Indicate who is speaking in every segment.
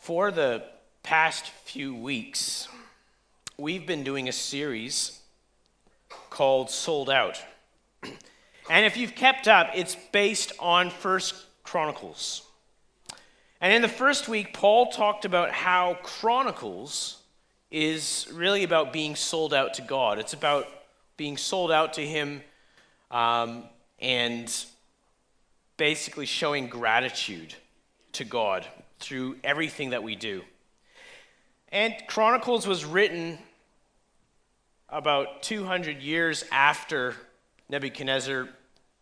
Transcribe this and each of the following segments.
Speaker 1: For the past few weeks, we've been doing a series called Sold Out. And if you've kept up, it's based on First Chronicles. And in the first week, Paul talked about how Chronicles is really about being sold out to God. It's about being sold out to Him and basically showing gratitude to God through everything that we do. And Chronicles was written about 200 years after Nebuchadnezzar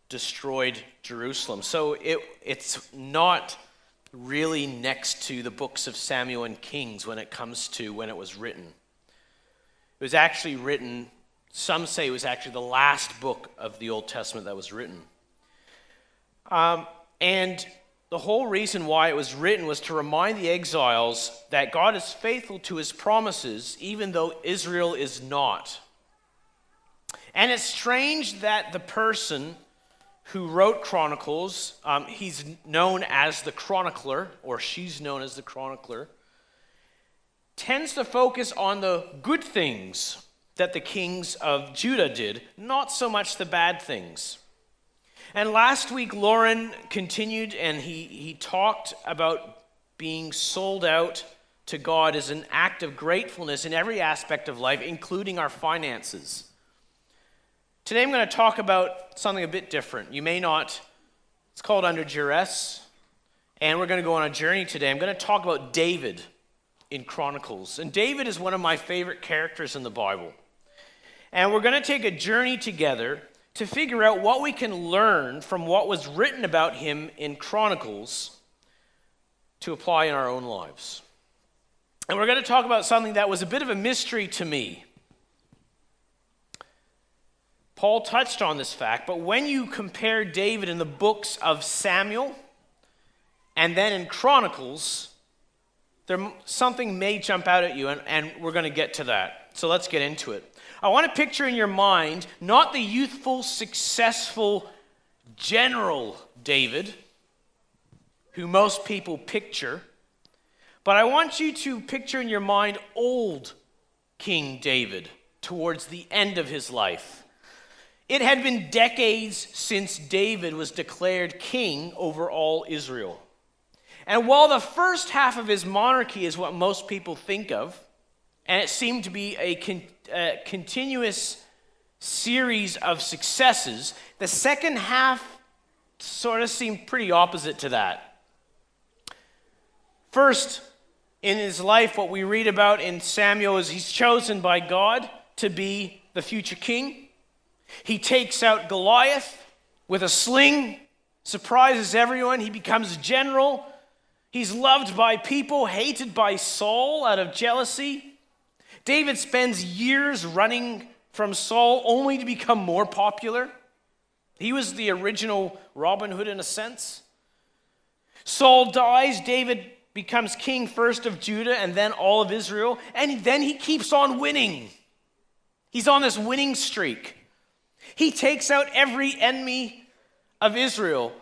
Speaker 1: destroyed Jerusalem. So it's not really next to the books of Samuel and Kings when it comes to when it was written. It was actually written, some say it was actually the last book of the Old Testament that was written. And the whole reason why it was written was to remind the exiles that God is faithful to his promises, even though Israel is not. And it's strange that the person who wrote Chronicles, he's known as the chronicler, or she's known as the chronicler, tends to focus on the good things that the kings of Judah did, not so much the bad things. And last week, Lauren continued and he talked about being sold out to God as an act of gratefulness in every aspect of life, including our finances. Today I'm going to talk about something a bit different. You may not, it's called Under Duress, and we're going to go on a journey today. I'm going to talk about David in Chronicles. And David is one of my favorite characters in the Bible. And we're going to take a journey together to figure out what we can learn from what was written about him in Chronicles to apply in our own lives. And we're going to talk about something that was a bit of a mystery to me. Paul touched on this fact, but when you compare David in the books of Samuel and then in Chronicles, something may jump out at you, and we're going to get to that. So let's get into it. I want to picture in your mind not the youthful, successful general David, who most people picture, but I want you to picture in your mind old King David towards the end of his life. It had been decades since David was declared king over all Israel. And while the first half of his monarchy is what most people think of, and it seemed to be a continuous series of successes, the second half sort of seemed pretty opposite to that. First, in his life, what we read about in Samuel is he's chosen by God to be the future king. He takes out Goliath with a sling, surprises everyone. He becomes general. He's loved by people, hated by Saul out of jealousy. David spends years running from Saul only to become more popular. He was the original Robin Hood in a sense. Saul dies. David becomes king first of Judah and then all of Israel. And then he keeps on winning. He's on this winning streak. He takes out every enemy of Israel.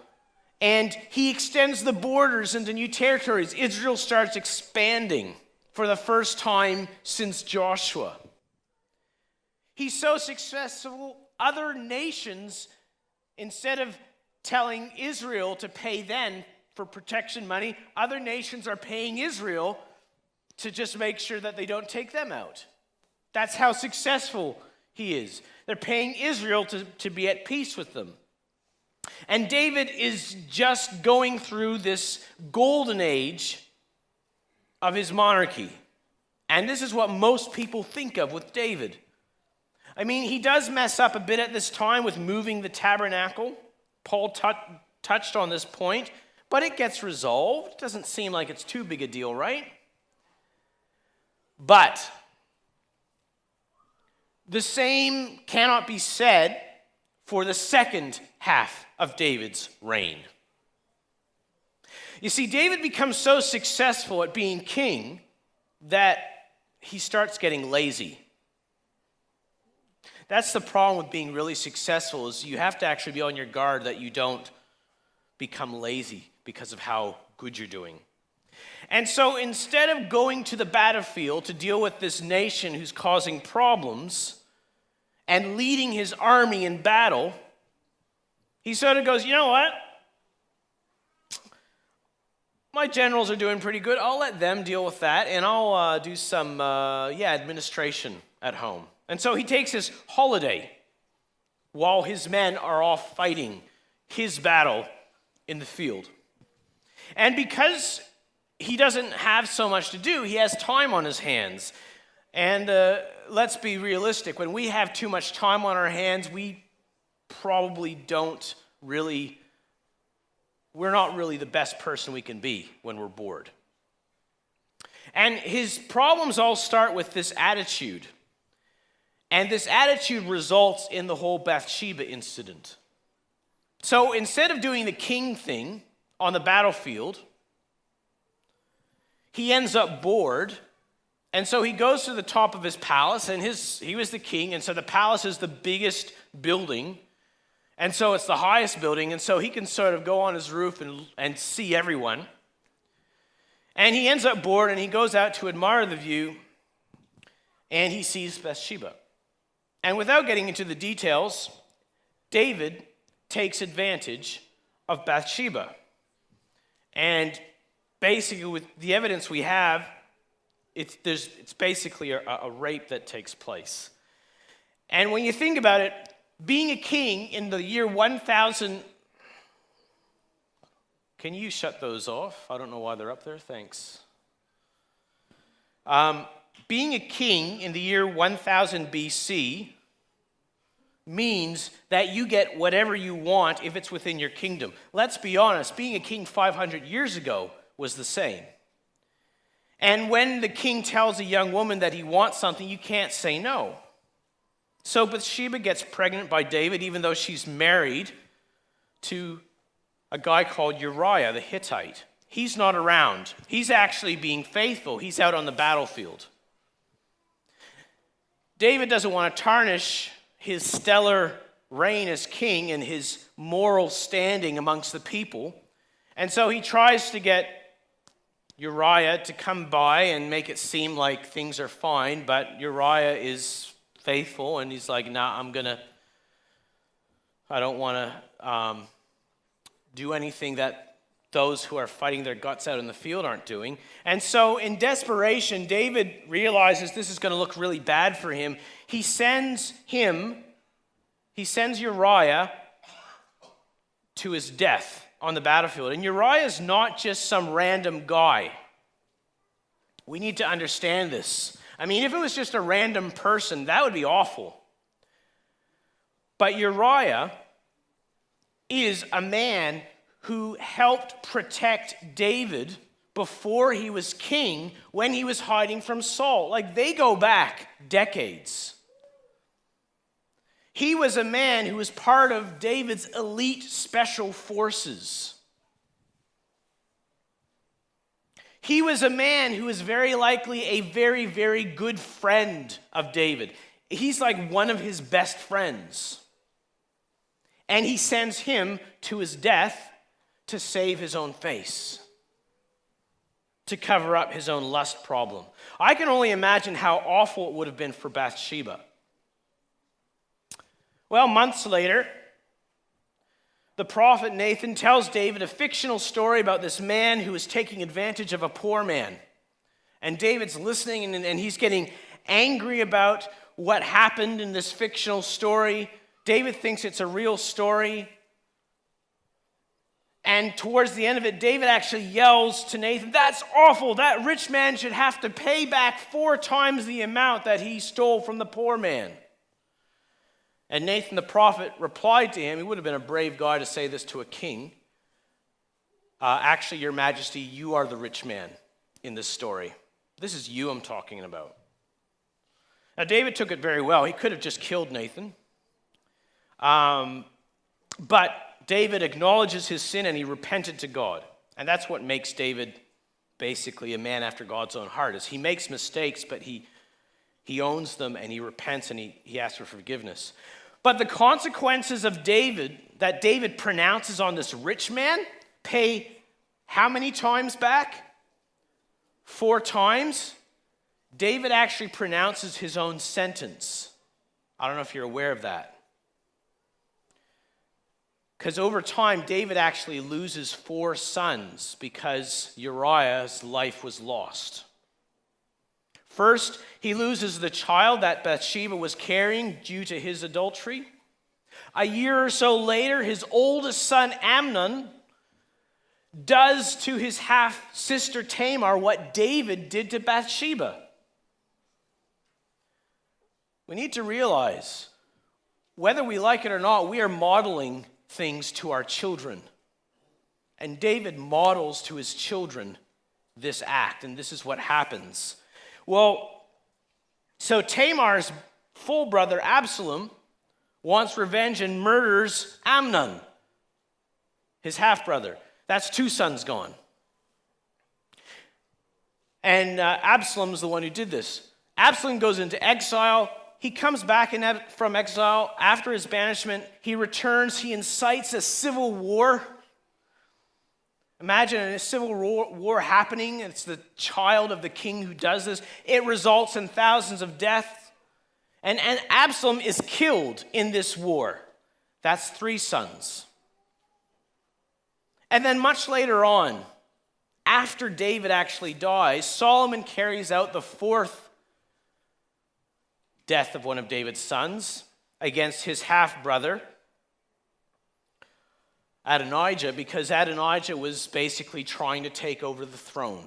Speaker 1: And he extends the borders into new territories. Israel starts expanding for the first time since Joshua. He's so successful, other nations, instead of telling Israel to pay them for protection money, other nations are paying Israel to just make sure that they don't take them out. That's how successful he is. They're paying Israel to be at peace with them. And David is just going through this golden age of his monarchy. And this is what most people think of with David. I mean, he does mess up a bit at this time with moving the tabernacle. Paul touched on this point, but it gets resolved. It doesn't seem like it's too big a deal, right? But the same cannot be said for the second half of David's reign. You see, David becomes so successful at being king that he starts getting lazy. That's the problem with being really successful, is you have to actually be on your guard that you don't become lazy because of how good you're doing. And so instead of going to the battlefield to deal with this nation who's causing problems and leading his army in battle, he sort of goes, you know what? My generals are doing pretty good. I'll let them deal with that, and I'll do some administration at home. And so he takes his holiday while his men are off fighting his battle in the field. And because he doesn't have so much to do, he has time on his hands. And let's be realistic. When we have too much time on our hands, we probably we're not really the best person we can be when we're bored. And his problems all start with this attitude. And this attitude results in the whole Bathsheba incident. So instead of doing the king thing on the battlefield, he ends up bored. And so he goes to the top of his palace, and he was the king, and so the palace is the biggest building. And so it's the highest building, and so he can sort of go on his roof and see everyone. And he ends up bored, and he goes out to admire the view, and he sees Bathsheba. And without getting into the details, David takes advantage of Bathsheba. And basically, with the evidence we have, it's basically a rape that takes place. And when you think about it, being a king in the year 1000, can you shut those off? I don't know why they're up there. Thanks. Being a king in the year 1000 BC means that you get whatever you want if it's within your kingdom. Let's be honest, being a king 500 years ago was the same. And when the king tells a young woman that he wants something, you can't say no. So Bathsheba gets pregnant by David, even though she's married to a guy called Uriah the Hittite. He's not around. He's actually being faithful. He's out on the battlefield. David doesn't want to tarnish his stellar reign as king and his moral standing amongst the people. And so he tries to get Uriah to come by and make it seem like things are fine, but Uriah is faithful, and he's like, nah, I don't want to do anything that those who are fighting their guts out in the field aren't doing. And so in desperation, David realizes this is going to look really bad for him. He sends Uriah to his death on the battlefield. And Uriah is not just some random guy. We need to understand this. I mean, if it was just a random person, that would be awful. But Uriah is a man who helped protect David before he was king when he was hiding from Saul. Like, they go back decades. He was a man who was part of David's elite special forces. He was a man who was very likely a very, very good friend of David. He's like one of his best friends. And he sends him to his death to save his own face, to cover up his own lust problem. I can only imagine how awful it would have been for Bathsheba. Well, months later, the prophet Nathan tells David a fictional story about this man who is taking advantage of a poor man. And David's listening, and he's getting angry about what happened in this fictional story. David thinks it's a real story. And towards the end of it, David actually yells to Nathan, "That's awful. That rich man should have to pay back 4 times the amount that he stole from the poor man." And Nathan the prophet replied to him. He would have been a brave guy to say this to a king. "Actually, your majesty, you are the rich man in this story. This is you I'm talking about." Now, David took it very well. He could have just killed Nathan. But David acknowledges his sin and he repented to God. And that's what makes David basically a man after God's own heart, is he makes mistakes, but he owns them and he repents and he asks for forgiveness. But the consequences of that David pronounces on this rich man pay how many times back? 4 times, David actually pronounces his own sentence. I don't know if you're aware of that. Because over time, David actually loses 4 sons because Uriah's life was lost. First, he loses the child that Bathsheba was carrying due to his adultery. A year or so later, his oldest son, Amnon, does to his half-sister Tamar what David did to Bathsheba. We need to realize, whether we like it or not, we are modeling things to our children. And David models to his children this act, and this is what happens. Well, so Tamar's full brother, Absalom, wants revenge and murders Amnon, his half-brother. That's 2 sons gone. And Absalom's the one who did this. Absalom goes into exile. He comes back from exile after his banishment. He returns. He incites a civil war. Imagine a civil war happening. It's the child of the king who does this. It results in thousands of deaths. And Absalom is killed in this war. That's 3 sons. And then much later on, after David actually dies, Solomon carries out the 4th death of one of David's sons against his half-brother, Adonijah, because Adonijah was basically trying to take over the throne.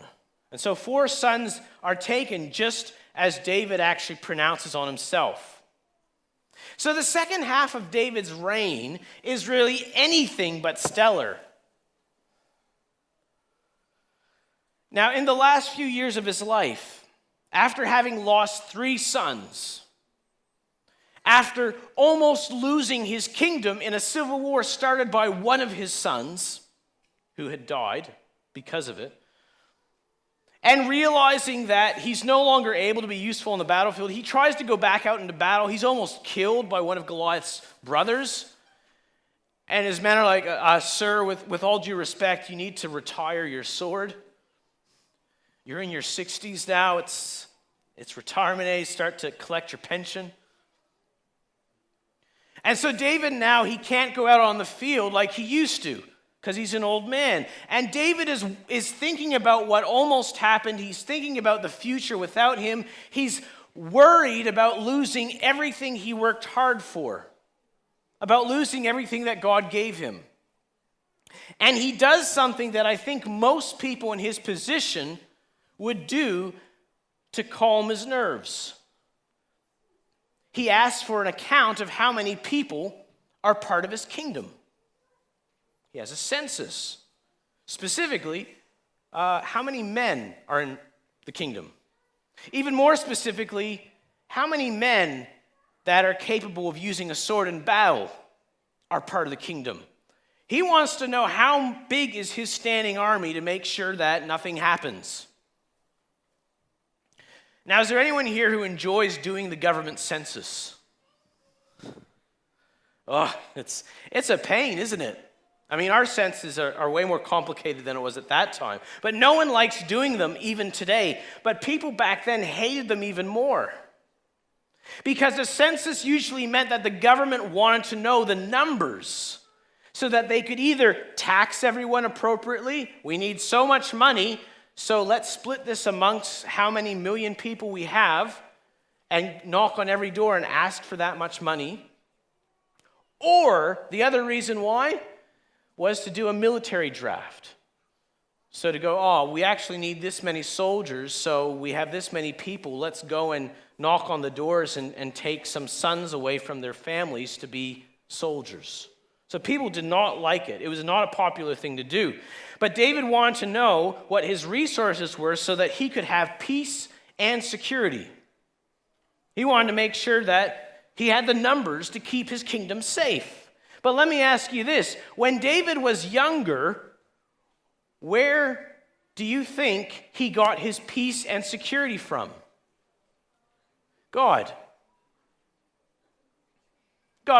Speaker 1: And so 4 sons are taken just as David actually pronounces on himself. So the second half of David's reign is really anything but stellar. Now, in the last few years of his life, after having lost 3 sons, after almost losing his kingdom in a civil war started by one of his sons, who had died because of it, and realizing that he's no longer able to be useful on the battlefield, he tries to go back out into battle. He's almost killed by one of Goliath's brothers. And his men are like, sir, with all due respect, you need to retire your sword. You're in your 60s now. It's retirement age. Start to collect your pension. And so David now, he can't go out on the field like he used to because he's an old man. And David is thinking about what almost happened. He's thinking about the future without him. He's worried about losing everything he worked hard for, about losing everything that God gave him. And he does something that I think most people in his position would do to calm his nerves. He asks for an account of how many people are part of his kingdom. He has a census. Specifically, how many men are in the kingdom? Even more specifically, how many men that are capable of using a sword in battle are part of the kingdom? He wants to know how big is his standing army to make sure that nothing happens. Now, is there anyone here who enjoys doing the government census? Oh, it's a pain, isn't it? I mean, our censuses are way more complicated than it was at that time. But no one likes doing them even today. But people back then hated them even more. Because the census usually meant that the government wanted to know the numbers so that they could either tax everyone appropriately. We need so much money, so let's split this amongst how many million people we have and knock on every door and ask for that much money. Or the other reason why was to do a military draft. So to go, we actually need this many soldiers, so we have this many people. Let's go and knock on the doors and take some sons away from their families to be soldiers. So people did not like it. It was not a popular thing to do. But David wanted to know what his resources were so that he could have peace and security. He wanted to make sure that he had the numbers to keep his kingdom safe. But let me ask you this. When David was younger, where do you think he got his peace and security from? God.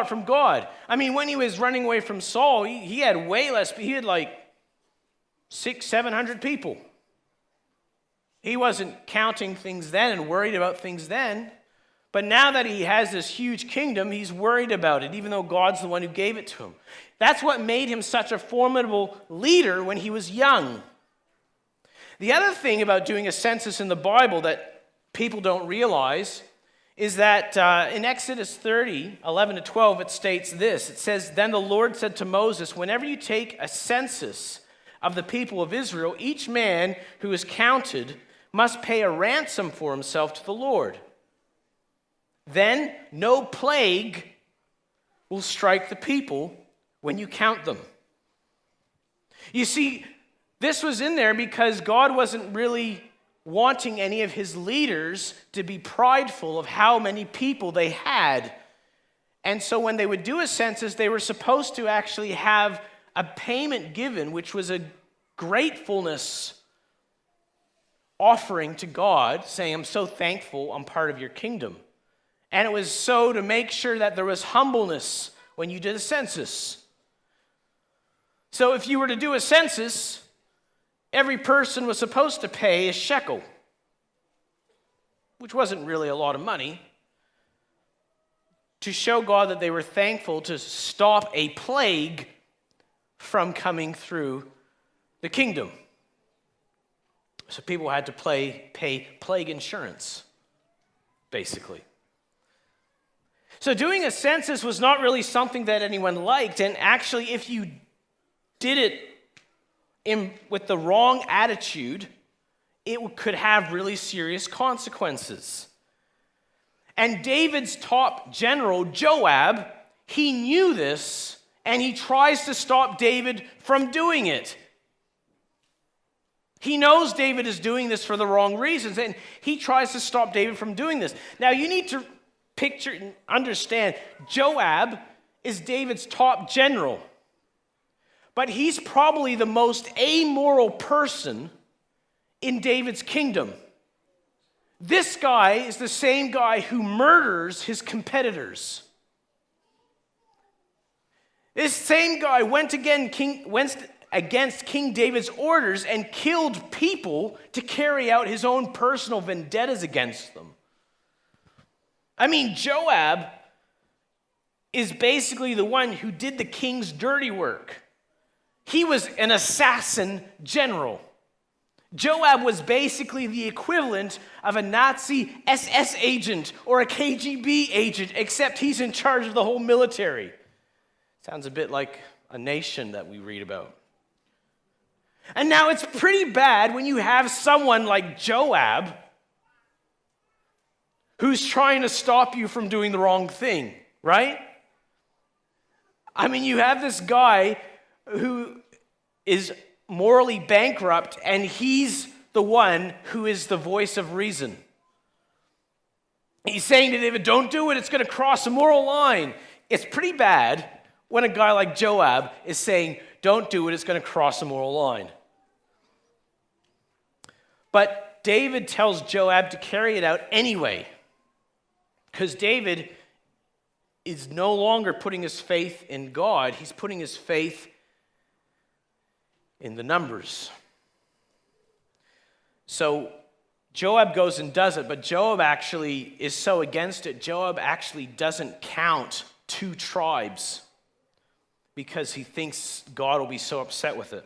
Speaker 1: From God. I mean, when he was running away from Saul, he had way less. He had like 600-700 people. He wasn't counting things then and worried about things then. But now that he has this huge kingdom, he's worried about it, even though God's the one who gave it to him. That's what made him such a formidable leader when he was young. The other thing about doing a census in the Bible that people don't realize is that in Exodus 30, 11 to 12, it states this. It says, "Then the Lord said to Moses, whenever you take a census of the people of Israel, each man who is counted must pay a ransom for himself to the Lord. Then no plague will strike the people when you count them." You see, this was in there because God wasn't really wanting any of his leaders to be prideful of how many people they had. And so when they would do a census, they were supposed to actually have a payment given, which was a gratefulness offering to God, saying, "I'm so thankful I'm part of your kingdom." And it was so to make sure that there was humbleness when you did a census. So if you were to do a census, every person was supposed to pay a shekel, which wasn't really a lot of money, to show God that they were thankful to stop a plague from coming through the kingdom. So people had to pay plague insurance, basically. So doing a census was not really something that anyone liked, and actually if you did it with the wrong attitude, it could have really serious consequences. And David's top general, Joab, he knew this, and he tries to stop David from doing it. He knows David is doing this for the wrong reasons, and he tries to stop David from doing this. Now, you need to picture and understand, Joab is David's top general, but he's probably the most amoral person in David's kingdom. This guy is the same guy who murders his competitors. This same guy went against King David's orders and killed people to carry out his own personal vendettas against them. I mean, Joab is basically the one who did the king's dirty work. He was an assassin general. Joab was basically the equivalent of a Nazi SS agent or a KGB agent, except he's in charge of the whole military. Sounds a bit like a nation that we read about. And now it's pretty bad when you have someone like Joab who's trying to stop you from doing the wrong thing, right? I mean, you have this guy who is morally bankrupt, and he's the one who is the voice of reason. He's saying to David, "Don't do it, it's going to cross a moral line." It's pretty bad when a guy like Joab is saying, "Don't do it, it's going to cross a moral line." But David tells Joab to carry it out anyway, because David is no longer putting his faith in God. He's putting his faith in the numbers. So Joab goes and does it, but Joab actually is so against it, Joab actually doesn't count 2 tribes because he thinks God will be so upset with it.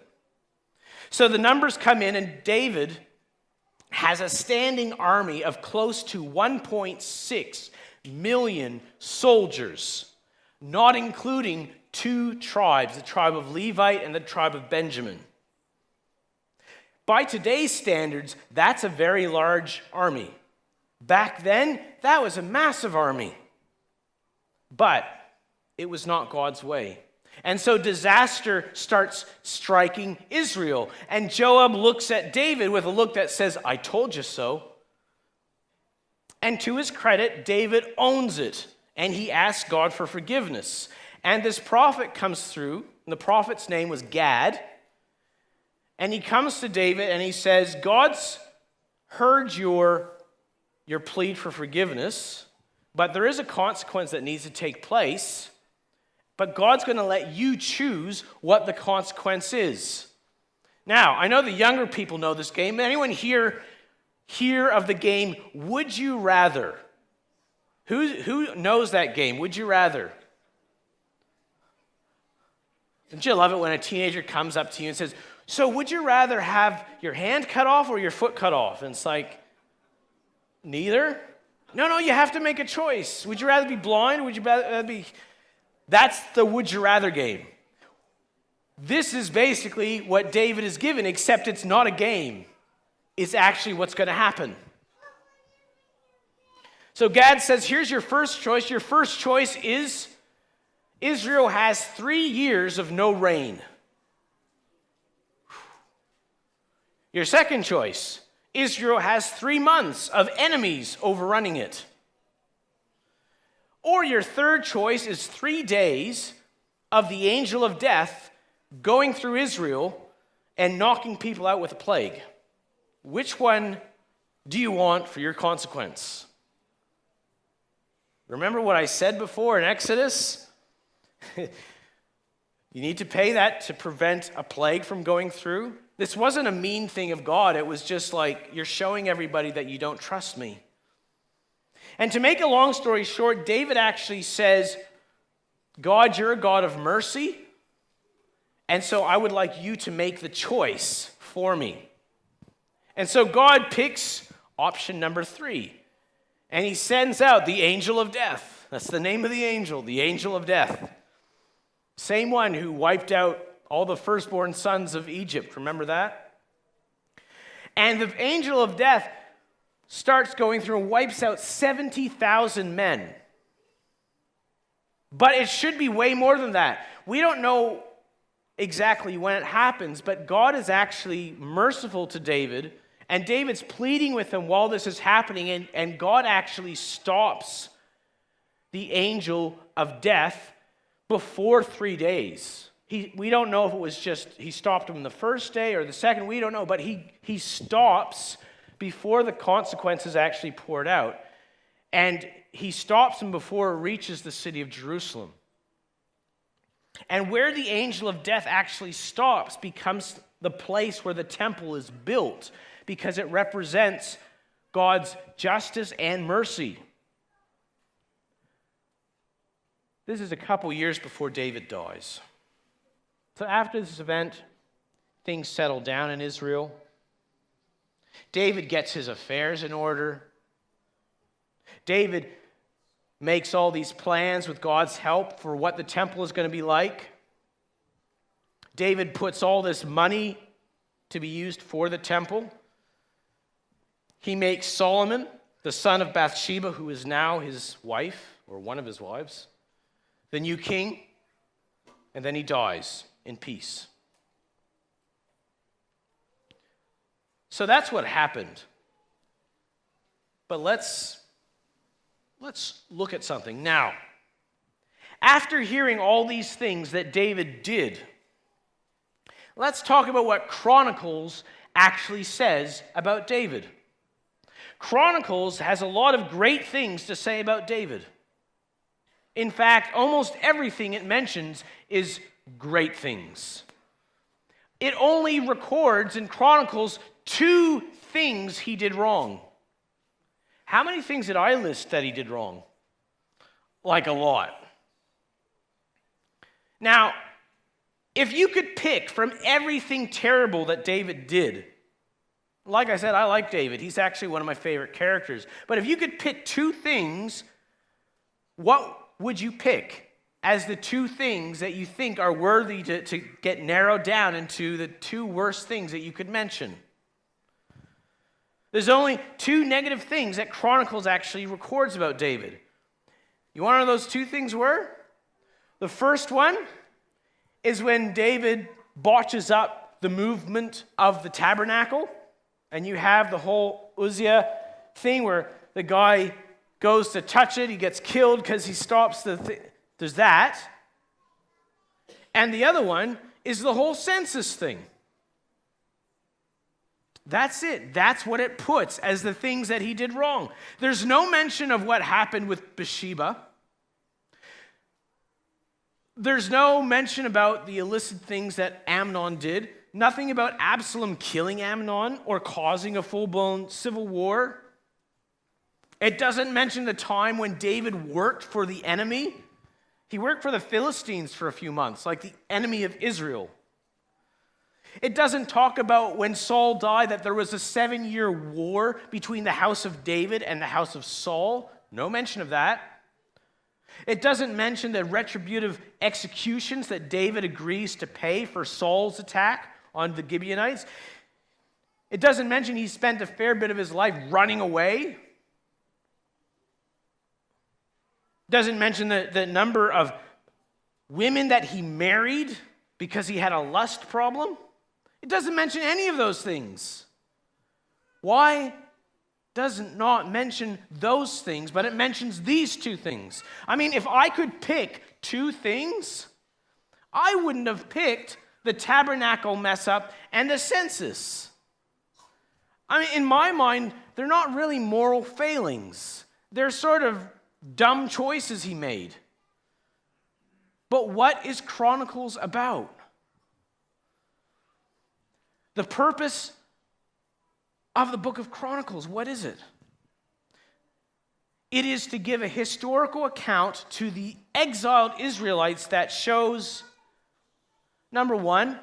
Speaker 1: So the numbers come in, and David has a standing army of close to 1.6 million soldiers, not including 2 tribes, the tribe of Levite and the tribe of Benjamin. By today's standards, that's a very large army. Back then, that was a massive army. But it was not God's way. And so disaster starts striking Israel. And Joab looks at David with a look that says, "I told you so." And to his credit, David owns it. And he asks God for forgiveness. And this prophet comes through. And the prophet's name was Gad. And he comes to David and he says, "God's heard your plea for forgiveness, but there is a consequence that needs to take place. But God's going to let you choose what the consequence is." Now, I know the younger people know this game. Anyone here hear of the game Would You Rather? Who knows that game? Would you rather? Don't you love it when a teenager comes up to you and says, so would you rather have your hand cut off or your foot cut off? And it's like, neither? No, you have to make a choice. Would you rather be blind? Would you rather be... That's the would you rather game. This is basically what David is given, except it's not a game. It's actually what's going to happen. So Gad says, here's your first choice. Your first choice is Israel has 3 years of no rain. Your second choice, Israel has 3 months of enemies overrunning it. Or your third choice is 3 days of the angel of death going through Israel and knocking people out with a plague. Which one do you want for your consequence? Remember what I said before in Exodus? You need to pay that to prevent a plague from going through. This wasn't a mean thing of God. It was just like, you're showing everybody that you don't trust me. And to make a long story short, David actually says, God, you're a God of mercy, and so I would like you to make the choice for me. And so God picks option number 3, and he sends out the angel of death. That's the name of the angel of death. Same one who wiped out all the firstborn sons of Egypt. Remember that? And the angel of death starts going through and wipes out 70,000 men. But it should be way more than that. We don't know exactly when it happens, but God is actually merciful to David, and David's pleading with him while this is happening, and God actually stops the angel of death before 3 days. We don't know if it was just he stopped him the first day or the second. We don't know, but he stops before the consequences actually poured out. And he stops him before it reaches the city of Jerusalem. And where the angel of death actually stops becomes the place where the temple is built, because it represents God's justice and mercy. This is a couple years before David dies. So after this event, things settle down in Israel. David gets his affairs in order. David makes all these plans with God's help for what the temple is going to be like. David puts all this money to be used for the temple. He makes Solomon, the son of Bathsheba, who is now his wife, or one of his wives, the new king, and then he dies in peace. So that's what happened. But let's look at something. Now, after hearing all these things that David did, let's talk about what Chronicles actually says about David. Chronicles has a lot of great things to say about David. In fact, almost everything it mentions is great things. It only records in Chronicles 2 things he did wrong. How many things did I list that he did wrong? Like a lot. Now, if you could pick from everything terrible that David did, like I said, I like David. He's actually one of my favorite characters. But if you could pick 2 things, what would you pick as the 2 things that you think are worthy to get narrowed down into the 2 worst things that you could mention? There's only 2 negative things that Chronicles actually records about David. You want to know what those 2 things were? The first one is when David botches up the movement of the tabernacle, and you have the whole Uzziah thing where the guy goes to touch it, he gets killed because he stops the thing. There's that. And the other one is the whole census thing. That's it. That's what it puts as the things that he did wrong. There's no mention of what happened with Bathsheba. There's no mention about the illicit things that Amnon did. nothing about Absalom killing Amnon or causing a full-blown civil war. It doesn't mention the time when David worked for the enemy. He worked for the Philistines for a few months, like the enemy of Israel. It doesn't talk about when Saul died that there was a 7-year war between the house of David and the house of Saul. No mention of that. It doesn't mention the retributive executions that David agrees to pay for Saul's attack on the Gibeonites. It doesn't mention he spent a fair bit of his life running away. It doesn't mention the number of women that he married because he had a lust problem. It doesn't mention any of those things. Why does it not mention those things, but it mentions these two things? I mean, if I could pick two things, I wouldn't have picked the tabernacle mess up and the census. I mean, in my mind, they're not really moral failings. They're sort of dumb choices he made. But what is Chronicles about? The purpose of the book of Chronicles, what is it? It is to give a historical account to the exiled Israelites that shows, number one,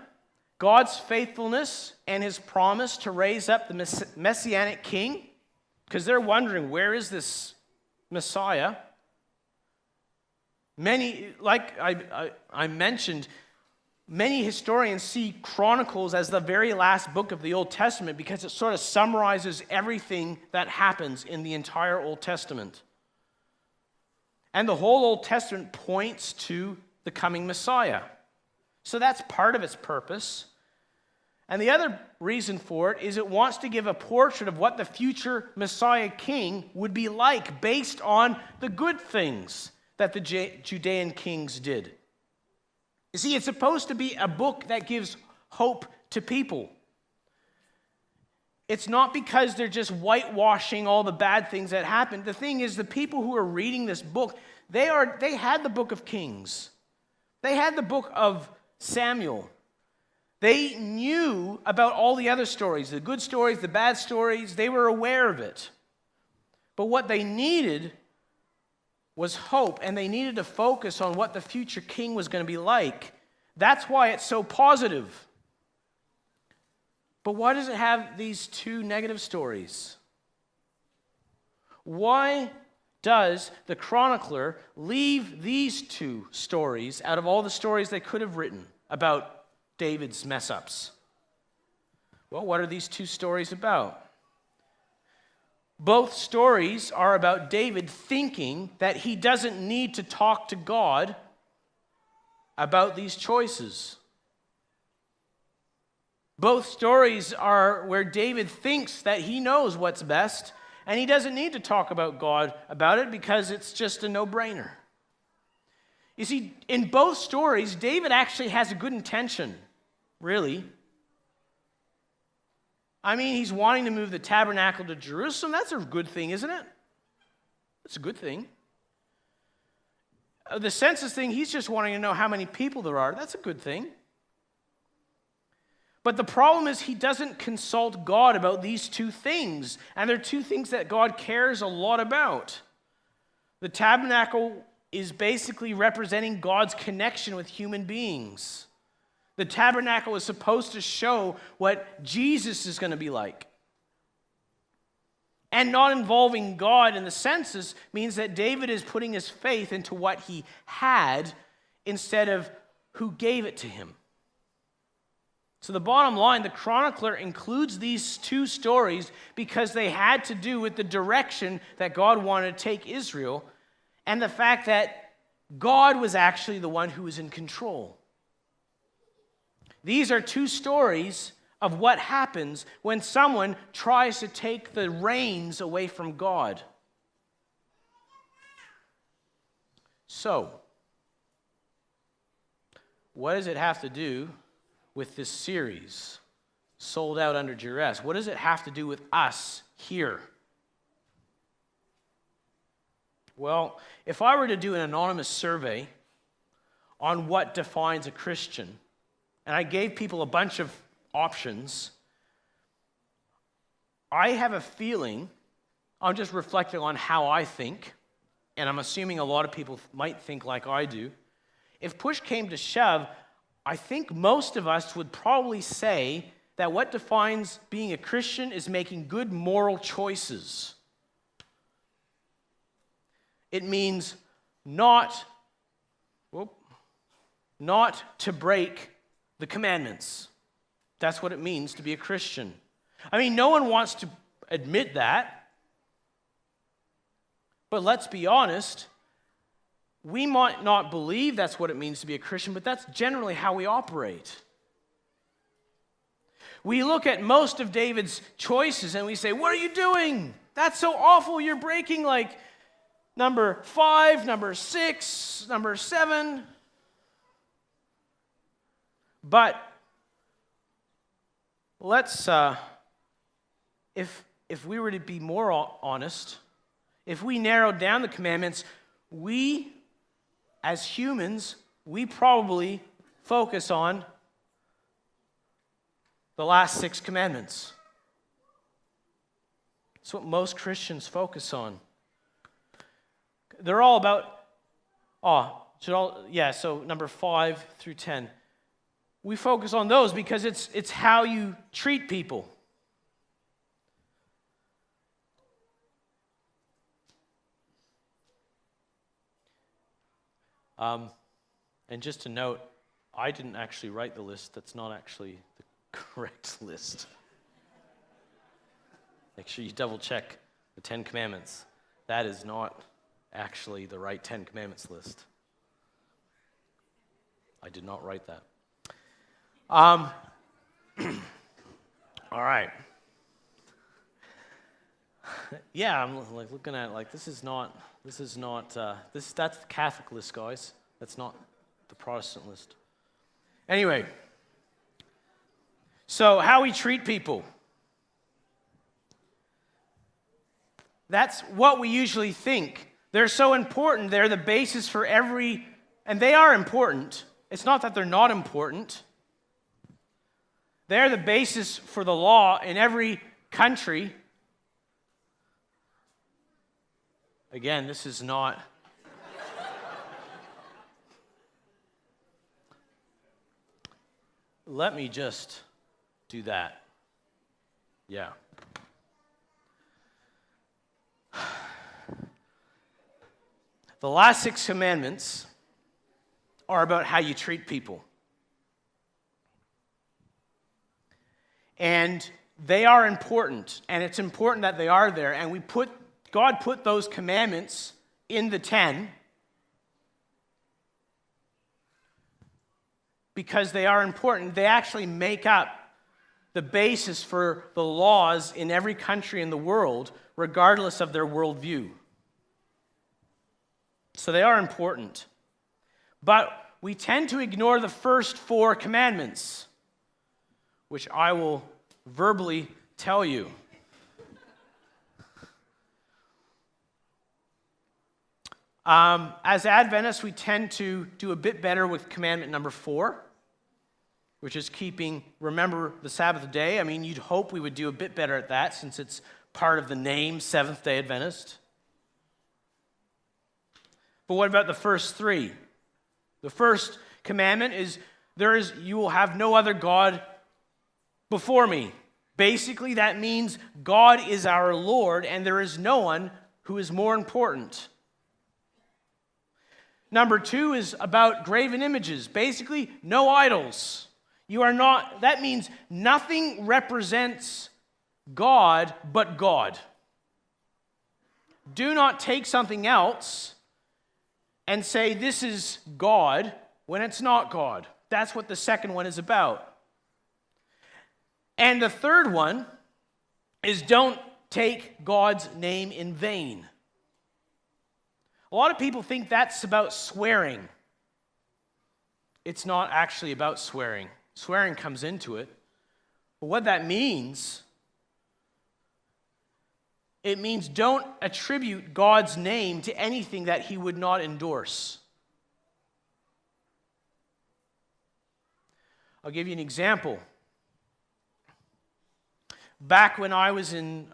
Speaker 1: God's faithfulness and his promise to raise up the Messianic king, because they're wondering, where is this Messiah? Many, like I mentioned, many historians see Chronicles as the very last book of the Old Testament because it sort of summarizes everything that happens in the entire Old Testament. And the whole Old Testament points to the coming Messiah. So that's part of its purpose. And the other reason for it is it wants to give a portrait of what the future Messiah king would be like based on the good things that the Judean kings did. You see, it's supposed to be a book that gives hope to people. It's not because they're just whitewashing all the bad things that happened. The thing is, the people who are reading this book, they had the book of Kings. They had the book of Samuel. They knew about all the other stories, the good stories, the bad stories. They were aware of it. But what they needed was hope, and they needed to focus on what the future king was going to be like. That's why it's so positive. But why does it have these two negative stories? Why does the chronicler leave these two stories out of all the stories they could have written about David's mess-ups? Well, what are these two stories about? Both stories are about David thinking that he doesn't need to talk to God about these choices. Both stories are where David thinks that he knows what's best, and he doesn't need to talk about God about it because it's just a no-brainer. You see, in both stories, David actually has a good intention, really. I mean, he's wanting to move the tabernacle to Jerusalem. That's a good thing, isn't it? That's a good thing. The census thing, he's just wanting to know how many people there are. That's a good thing. But the problem is he doesn't consult God about these two things. And they're two things that God cares a lot about. The tabernacle is basically representing God's connection with human beings. The tabernacle is supposed to show what Jesus is going to be like. And not involving God in the census means that David is putting his faith into what he had instead of who gave it to him. So the bottom line, the chronicler includes these two stories because they had to do with the direction that God wanted to take Israel and the fact that God was actually the one who was in control. These are two stories of what happens when someone tries to take the reins away from God. So, what does it have to do with this series, Sold Out Under Duress? What does it have to do with us here? Well, if I were to do an anonymous survey on what defines a Christian, and I gave people a bunch of options, I have a feeling, I'm just reflecting on how I think, and I'm assuming a lot of people might think like I do. If push came to shove, I think most of us would probably say that what defines being a Christian is making good moral choices. It means not to break the commandments. That's what it means to be a Christian. I mean, no one wants to admit that. But let's be honest, we might not believe that's what it means to be a Christian, but that's generally how we operate. We look at most of David's choices and we say, what are you doing? That's so awful. You're breaking like number 5, number 6, number 7. But let's, if we were to be more honest, if we narrowed down the commandments, we, as humans, we probably focus on the last 6 commandments. That's what most Christians focus on. They're all about, so number 5 through 10. We focus on those because it's how you treat people. And just to note, I didn't actually write the list. That's not actually the correct list. Make sure you double check the 10 Commandments. That is not actually the right 10 Commandments list. I did not write that. All right. Yeah, I'm like looking at it like that's the Catholic list, guys. That's not the Protestant list. Anyway, so how we treat people. That's what we usually think. They're so important. They're the basis for and they are important. It's not that they're not important. They're the basis for the law in every country. Again, this is not... Let me just do that. Yeah. The last 6 commandments are about how you treat people. And they are important, and it's important that they are there, and God put those commandments in the 10 because they are important. They actually make up the basis for the laws in every country in the world, regardless of their worldview. So they are important. But we tend to ignore the first 4 commandments, which I will verbally tell you. As Adventists, we tend to do a bit better with commandment number 4, which is remember the Sabbath day. I mean, you'd hope we would do a bit better at that since it's part of the name, Seventh-day Adventist. But what about the first 3? The first commandment is, you will have no other God before me. Basically, that means God is our Lord, and there is no one who is more important. Number 2 is about graven images. Basically, no idols. That means nothing represents God but God. Do not take something else and say this is God when it's not God. That's what the second one is about. And the third one is don't take God's name in vain. A lot of people think that's about swearing. It's not actually about swearing. Swearing comes into it. But what that means, it means don't attribute God's name to anything that he would not endorse. I'll give you an example. back when I was in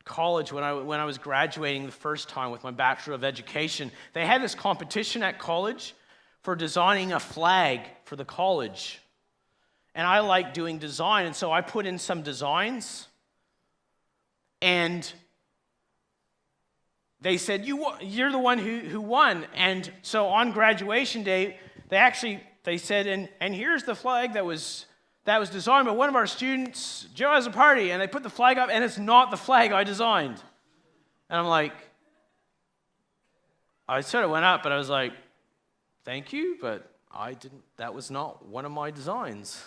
Speaker 1: college, when I was graduating the first time with my Bachelor of Education, they had this competition at college for designing a flag for the college. And I like doing design, and so I put in some designs, and they said, you're the one who won. And so on graduation day, they said, and here's the flag that was designed by one of our students, Joe Azzopardi, and they put the flag up, and it's not the flag I designed. And I'm like, I sort of went up, but I was like, thank you, but that was not one of my designs.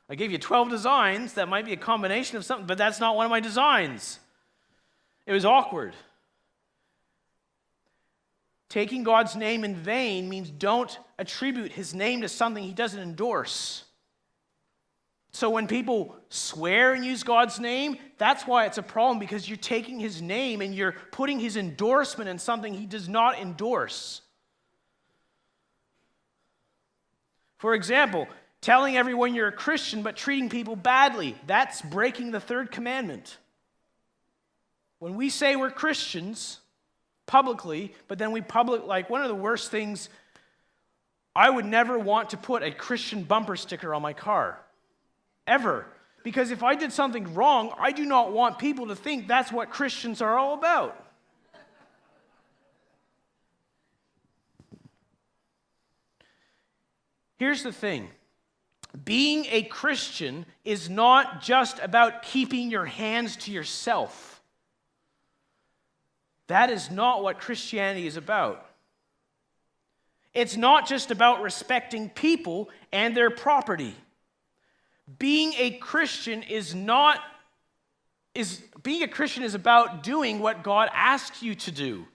Speaker 1: I gave you 12 designs that might be a combination of something, but that's not one of my designs. It was awkward. Taking God's name in vain means don't attribute his name to something he doesn't endorse. So when people swear and use God's name, that's why it's a problem, because you're taking his name and you're putting his endorsement in something he does not endorse. For example, telling everyone you're a Christian but treating people badly, that's breaking the third commandment. When we say we're Christians publicly, but then like one of the worst things, I would never want to put a Christian bumper sticker on my car. Ever. Because if I did something wrong, I do not want people to think that's what Christians are all about. Here's the thing. Being a Christian is not just about keeping your hands to yourself. That is not what Christianity is about. It's not just about respecting people and their property. Being a Christian is about doing what God asks you to do,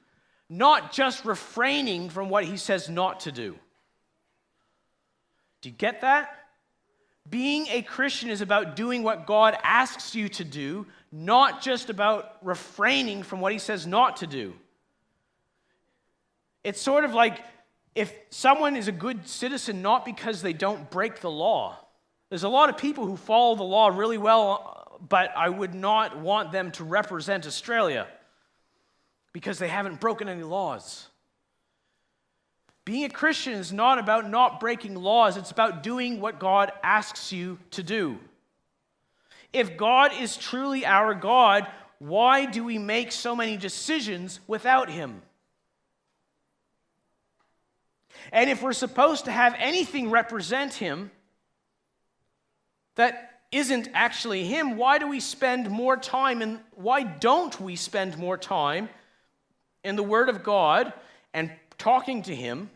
Speaker 1: not just refraining from what he says not to do. Do you get that? Being a Christian is about doing what God asks you to do, not just about refraining from what he says not to do. It's sort of like if someone is a good citizen not because they don't break the law. There's a lot of people who follow the law really well, but I would not want them to represent Australia because they haven't broken any laws. Being a Christian is not about not breaking laws. It's about doing what God asks you to do. If God is truly our God, why do we make so many decisions without him? And if we're supposed to have anything represent him that isn't actually him, why don't we spend more time in the Word of God and talking to him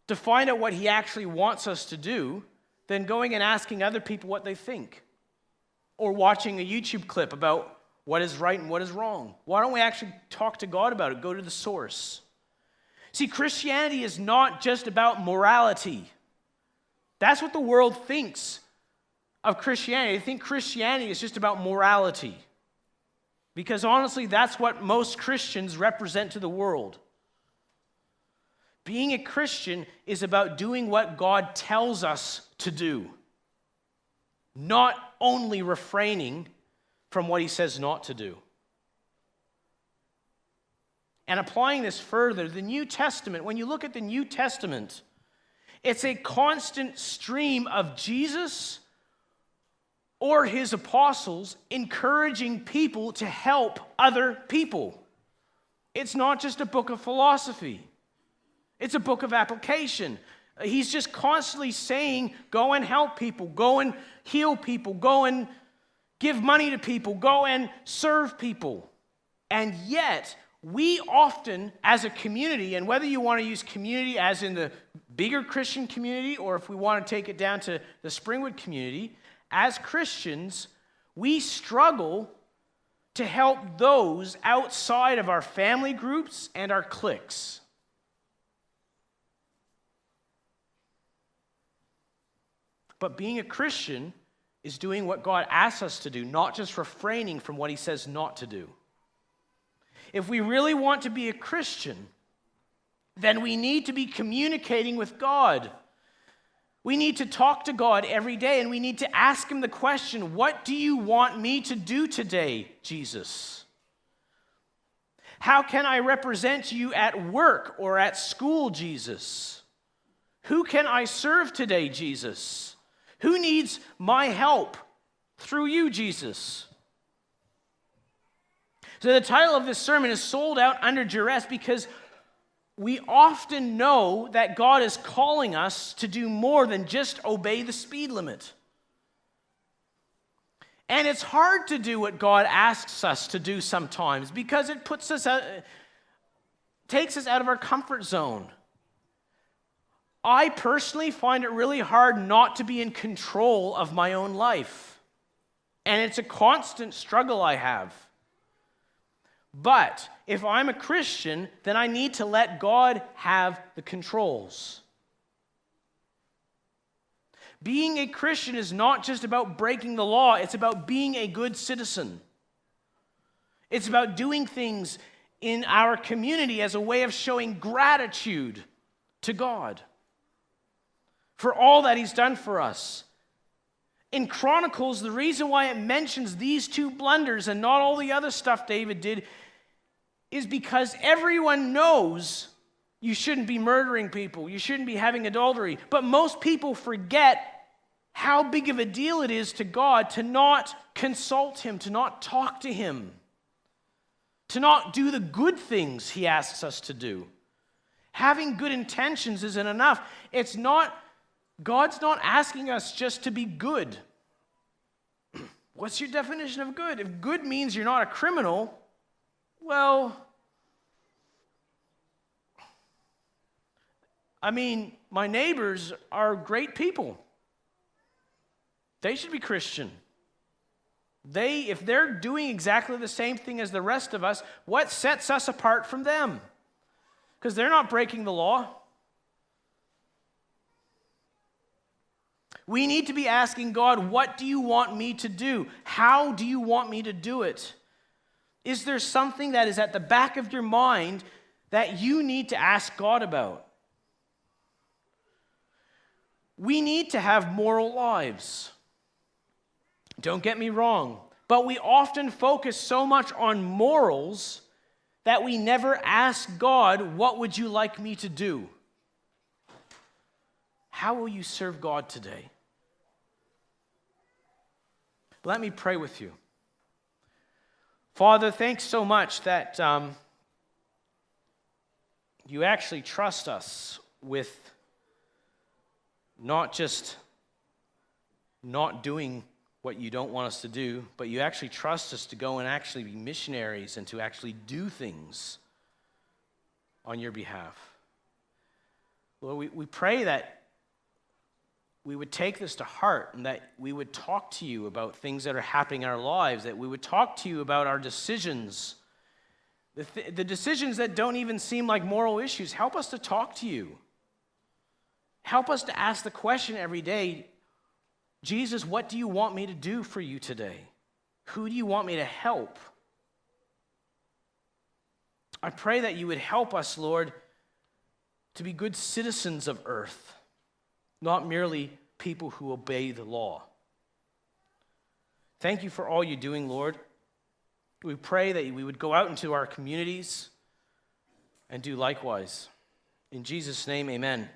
Speaker 1: to find out what he actually wants us to do than going and asking other people what they think or watching a YouTube clip about what is right and what is wrong? Why don't we actually talk to God about it, go to the source? See, Christianity is not just about morality. That's what the world thinks of Christianity. They think Christianity is just about morality. Because honestly, that's what most Christians represent to the world. Being a Christian is about doing what God tells us to do, not only refraining from what he says not to do. And applying this further, the New Testament, when you look at the New Testament, it's a constant stream of Jesus or his apostles encouraging people to help other people. It's not just a book of philosophy. It's a book of application. He's just constantly saying, go and help people, go and heal people, go and give money to people, go and serve people. And yet, we often, as a community, and whether you want to use community as in the bigger Christian community, or if we want to take it down to the Springwood community, as Christians, we struggle to help those outside of our family groups and our cliques. But being a Christian is doing what God asks us to do, not just refraining from what he says not to do. If we really want to be a Christian, then we need to be communicating with God. We need to talk to God every day, and we need to ask him the question, what do you want me to do today, Jesus? How can I represent you at work or at school, Jesus? Who can I serve today, Jesus? Who needs my help through you, Jesus? So the title of this sermon is Sold Out Under Duress, because we often know that God is calling us to do more than just obey the speed limit. And it's hard to do what God asks us to do sometimes because it takes us out of our comfort zone. I personally find it really hard not to be in control of my own life. And it's a constant struggle I have. But if I'm a Christian, then I need to let God have the controls. Being a Christian is not just about breaking the law, it's about being a good citizen. It's about doing things in our community as a way of showing gratitude to God for all that he's done for us. In Chronicles, the reason why it mentions these two blunders and not all the other stuff David did is because everyone knows you shouldn't be murdering people, you shouldn't be having adultery, but most people forget how big of a deal it is to God to not consult him, to not talk to him, to not do the good things he asks us to do. Having good intentions isn't enough. God's not asking us just to be good. What's your definition of good? If good means you're not a criminal, well, my neighbors are great people. They should be Christian. If they're doing exactly the same thing as the rest of us, what sets us apart from them? Because they're not breaking the law. We need to be asking God, what do you want me to do? How do you want me to do it? Is there something that is at the back of your mind that you need to ask God about? We need to have moral lives. Don't get me wrong, but we often focus so much on morals that we never ask God, what would you like me to do? How will you serve God today? Let me pray with you. Father, thanks so much that you actually trust us with not just not doing what you don't want us to do, but you actually trust us to go and actually be missionaries and to actually do things on your behalf. Lord, we pray that we would take this to heart and that we would talk to you about things that are happening in our lives, that we would talk to you about our decisions, the decisions that don't even seem like moral issues. Help us to talk to you. Help us to ask the question every day, Jesus, what do you want me to do for you today? Who do you want me to help? I pray that you would help us, Lord, to be good citizens of earth, not merely people who obey the law. Thank you for all you're doing, Lord. We pray that we would go out into our communities and do likewise. In Jesus' name, amen.